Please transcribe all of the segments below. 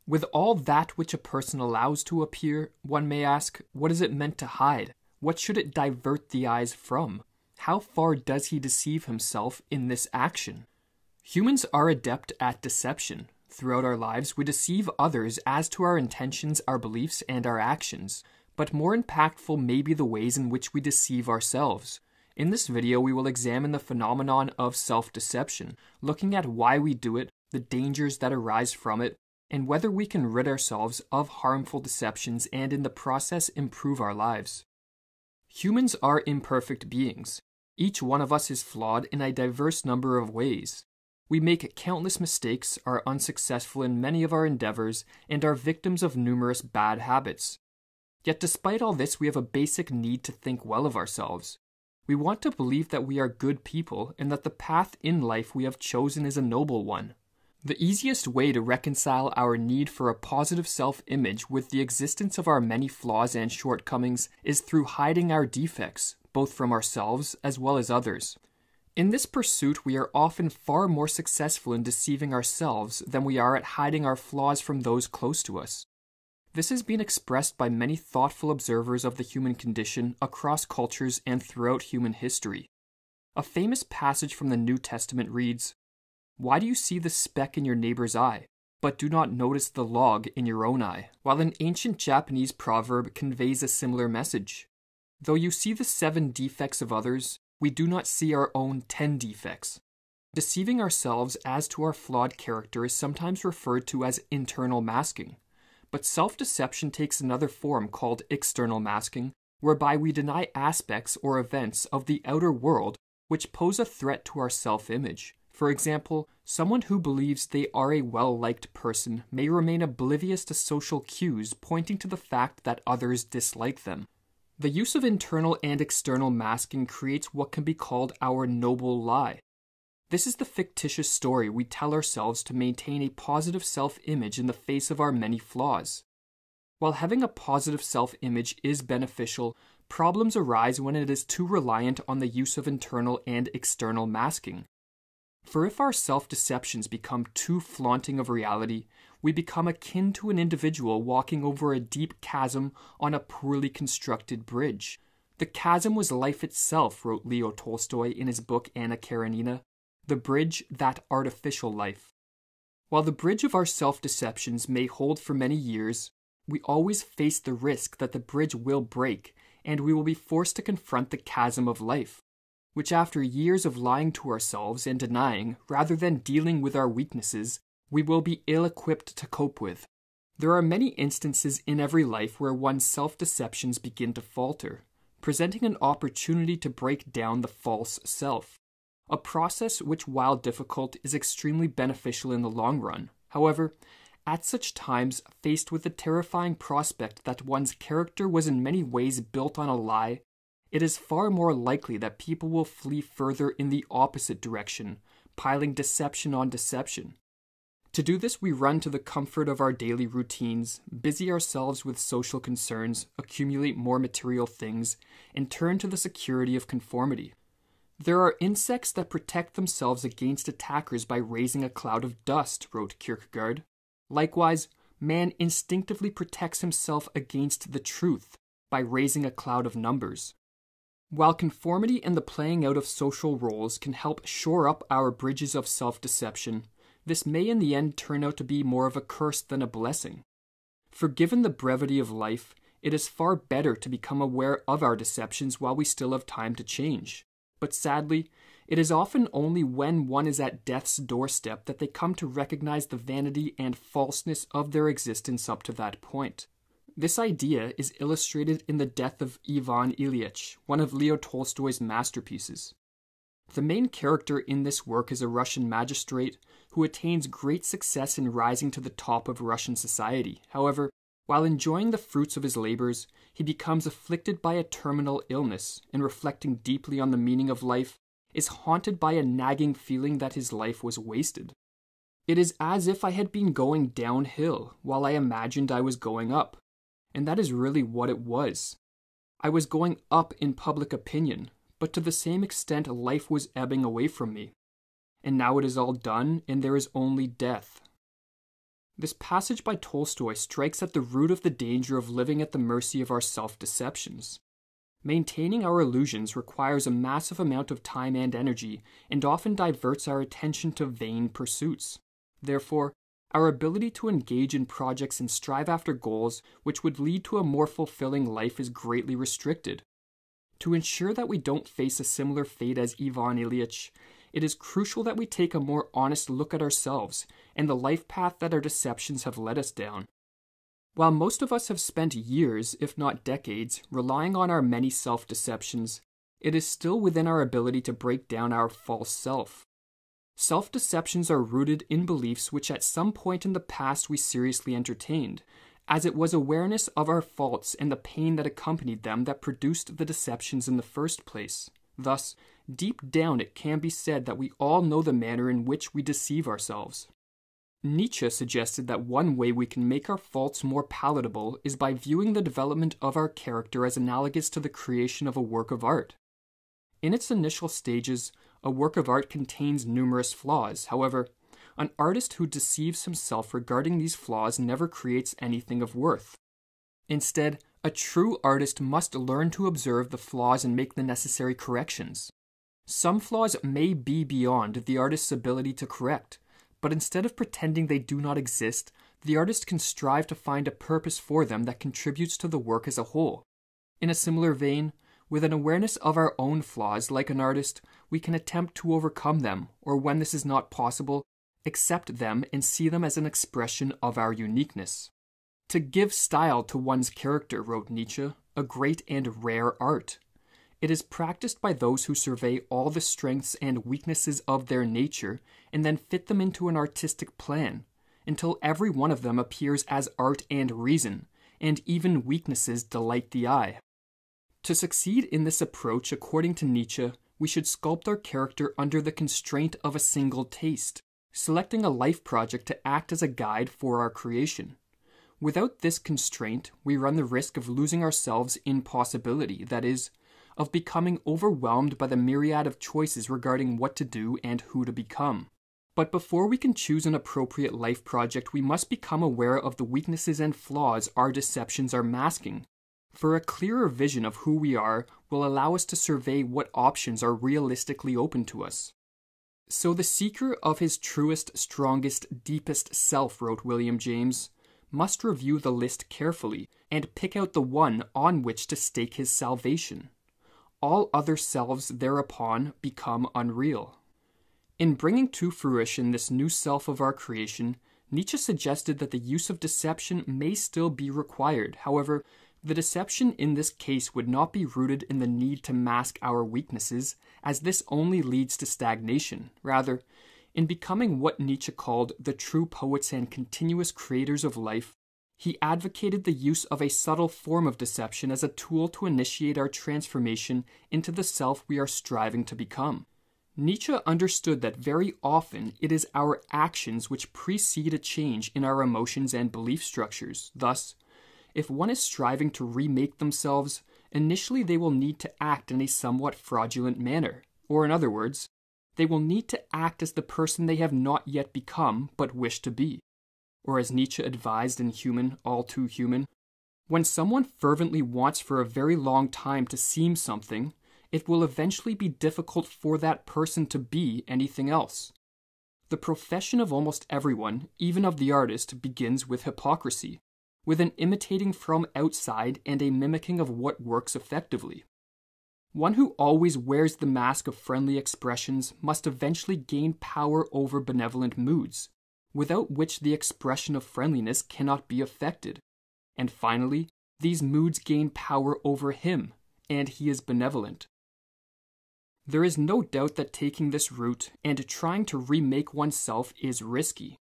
With all that which a person allows to appear, one may ask, what is it meant to hide? What should it divert the eyes from? How far does he deceive himself in this action? Humans are adept at deception. Throughout our lives, we deceive others as to our intentions, our beliefs, and our actions. But more impactful may be the ways in which we deceive ourselves. In this video, we will examine the phenomenon of self-deception, looking at why we do it, the dangers that arise from it, and whether we can rid ourselves of harmful deceptions and in the process improve our lives. Humans are imperfect beings. Each one of us is flawed in a diverse number of ways. We make countless mistakes, are unsuccessful in many of our endeavors, and are victims of numerous bad habits. Yet despite all this, we have a basic need to think well of ourselves. We want to believe that we are good people and that the path in life we have chosen is a noble one. The easiest way to reconcile our need for a positive self-image with the existence of our many flaws and shortcomings is through hiding our defects, both from ourselves as well as others. In this pursuit, we are often far more successful in deceiving ourselves than we are at hiding our flaws from those close to us. This has been expressed by many thoughtful observers of the human condition across cultures and throughout human history. A famous passage from the New Testament reads, "Why do you see the speck in your neighbor's eye, but do not notice the log in your own eye?" While an ancient Japanese proverb conveys a similar message. Though you see the 7 defects of others, we do not see our own 10 defects. Deceiving ourselves as to our flawed character is sometimes referred to as internal masking. But self-deception takes another form called external masking, whereby we deny aspects or events of the outer world which pose a threat to our self-image. For example, someone who believes they are a well-liked person may remain oblivious to social cues pointing to the fact that others dislike them. The use of internal and external masking creates what can be called our noble lie. This is the fictitious story we tell ourselves to maintain a positive self-image in the face of our many flaws. While having a positive self-image is beneficial, problems arise when it is too reliant on the use of internal and external masking. For if our self-deceptions become too flaunting of reality, we become akin to an individual walking over a deep chasm on a poorly constructed bridge. The chasm was life itself, wrote Leo Tolstoy in his book Anna Karenina. The bridge, that artificial life. While the bridge of our self-deceptions may hold for many years, we always face the risk that the bridge will break, and we will be forced to confront the chasm of life, which after years of lying to ourselves and denying, rather than dealing with our weaknesses, we will be ill-equipped to cope with. There are many instances in every life where one's self-deceptions begin to falter, presenting an opportunity to break down the false self. A process which, while difficult, is extremely beneficial in the long run. However, at such times, faced with the terrifying prospect that one's character was in many ways built on a lie, it is far more likely that people will flee further in the opposite direction, piling deception on deception. To do this, we run to the comfort of our daily routines, busy ourselves with social concerns, accumulate more material things, and turn to the security of conformity. There are insects that protect themselves against attackers by raising a cloud of dust, wrote Kierkegaard. Likewise, man instinctively protects himself against the truth by raising a cloud of numbers. While conformity and the playing out of social roles can help shore up our bridges of self-deception, this may in the end turn out to be more of a curse than a blessing. For given the brevity of life, it is far better to become aware of our deceptions while we still have time to change. But sadly, it is often only when one is at death's doorstep that they come to recognize the vanity and falseness of their existence up to that point. This idea is illustrated in the death of Ivan Ilyich, one of Leo Tolstoy's masterpieces. The main character in this work is a Russian magistrate who attains great success in rising to the top of Russian society. However, while enjoying the fruits of his labors, he becomes afflicted by a terminal illness, and reflecting deeply on the meaning of life, is haunted by a nagging feeling that his life was wasted. It is as if I had been going downhill while I imagined I was going up, and that is really what it was. I was going up in public opinion, but to the same extent life was ebbing away from me. And now it is all done, and there is only death. This passage by Tolstoy strikes at the root of the danger of living at the mercy of our self-deceptions. Maintaining our illusions requires a massive amount of time and energy, and often diverts our attention to vain pursuits. Therefore, our ability to engage in projects and strive after goals which would lead to a more fulfilling life is greatly restricted. To ensure that we don't face a similar fate as Ivan Ilyich, it is crucial that we take a more honest look at ourselves and the life path that our deceptions have led us down. While most of us have spent years, if not decades, relying on our many self-deceptions, it is still within our ability to break down our false self. Self-deceptions are rooted in beliefs which at some point in the past we seriously entertained, as it was awareness of our faults and the pain that accompanied them that produced the deceptions in the first place. Thus, deep down it can be said that we all know the manner in which we deceive ourselves. Nietzsche suggested that one way we can make our faults more palatable is by viewing the development of our character as analogous to the creation of a work of art. In its initial stages, a work of art contains numerous flaws. However, an artist who deceives himself regarding these flaws never creates anything of worth. Instead, a true artist must learn to observe the flaws and make the necessary corrections. Some flaws may be beyond the artist's ability to correct, but instead of pretending they do not exist, the artist can strive to find a purpose for them that contributes to the work as a whole. In a similar vein, with an awareness of our own flaws, like an artist, we can attempt to overcome them, or when this is not possible, accept them and see them as an expression of our uniqueness. To give style to one's character, wrote Nietzsche, a great and rare art. It is practiced by those who survey all the strengths and weaknesses of their nature and then fit them into an artistic plan, until every one of them appears as art and reason, and even weaknesses delight the eye. To succeed in this approach, according to Nietzsche, we should sculpt our character under the constraint of a single taste, selecting a life project to act as a guide for our creation. Without this constraint, we run the risk of losing ourselves in possibility, that is, of becoming overwhelmed by the myriad of choices regarding what to do and who to become. But before we can choose an appropriate life project, we must become aware of the weaknesses and flaws our deceptions are masking. For a clearer vision of who we are will allow us to survey what options are realistically open to us. So the seeker of his truest, strongest, deepest self, wrote William James, must review the list carefully and pick out the one on which to stake his salvation. All other selves thereupon become unreal. In bringing to fruition this new self of our creation, Nietzsche suggested that the use of deception may still be required. However, the deception in this case would not be rooted in the need to mask our weaknesses, as this only leads to stagnation. Rather, in becoming what Nietzsche called the true poets and continuous creators of life, he advocated the use of a subtle form of deception as a tool to initiate our transformation into the self we are striving to become. Nietzsche understood that very often it is our actions which precede a change in our emotions and belief structures. Thus, if one is striving to remake themselves, initially they will need to act in a somewhat fraudulent manner, or in other words, they will need to act as the person they have not yet become but wish to be. Or as Nietzsche advised in Human, All Too Human, when someone fervently wants for a very long time to seem something, it will eventually be difficult for that person to be anything else. The profession of almost everyone, even of the artist, begins with hypocrisy, with an imitating from outside and a mimicking of what works effectively. One who always wears the mask of friendly expressions must eventually gain power over benevolent moods, without which the expression of friendliness cannot be effected. And finally, these moods gain power over him, and he is benevolent. There is no doubt that taking this route and trying to remake oneself is risky.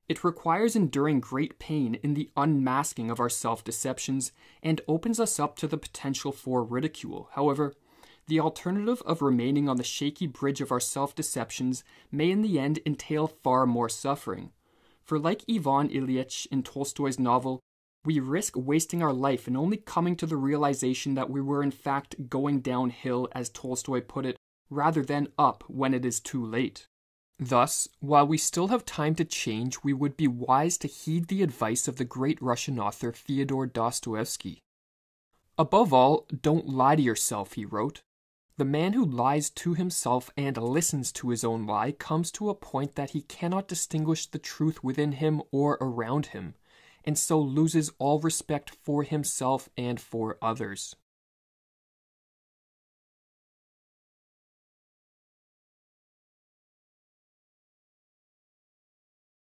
It requires enduring great pain in the unmasking of our self-deceptions and opens us up to the potential for ridicule. However, the alternative of remaining on the shaky bridge of our self-deceptions may in the end entail far more suffering. For like Ivan Ilyich in Tolstoy's novel, we risk wasting our life and only coming to the realization that we were in fact going downhill, as Tolstoy put it, rather than up when it is too late. Thus, while we still have time to change, we would be wise to heed the advice of the great Russian author Fyodor Dostoevsky. Above all, don't lie to yourself, he wrote. The man who lies to himself and listens to his own lie comes to a point that he cannot distinguish the truth within him or around him, and so loses all respect for himself and for others.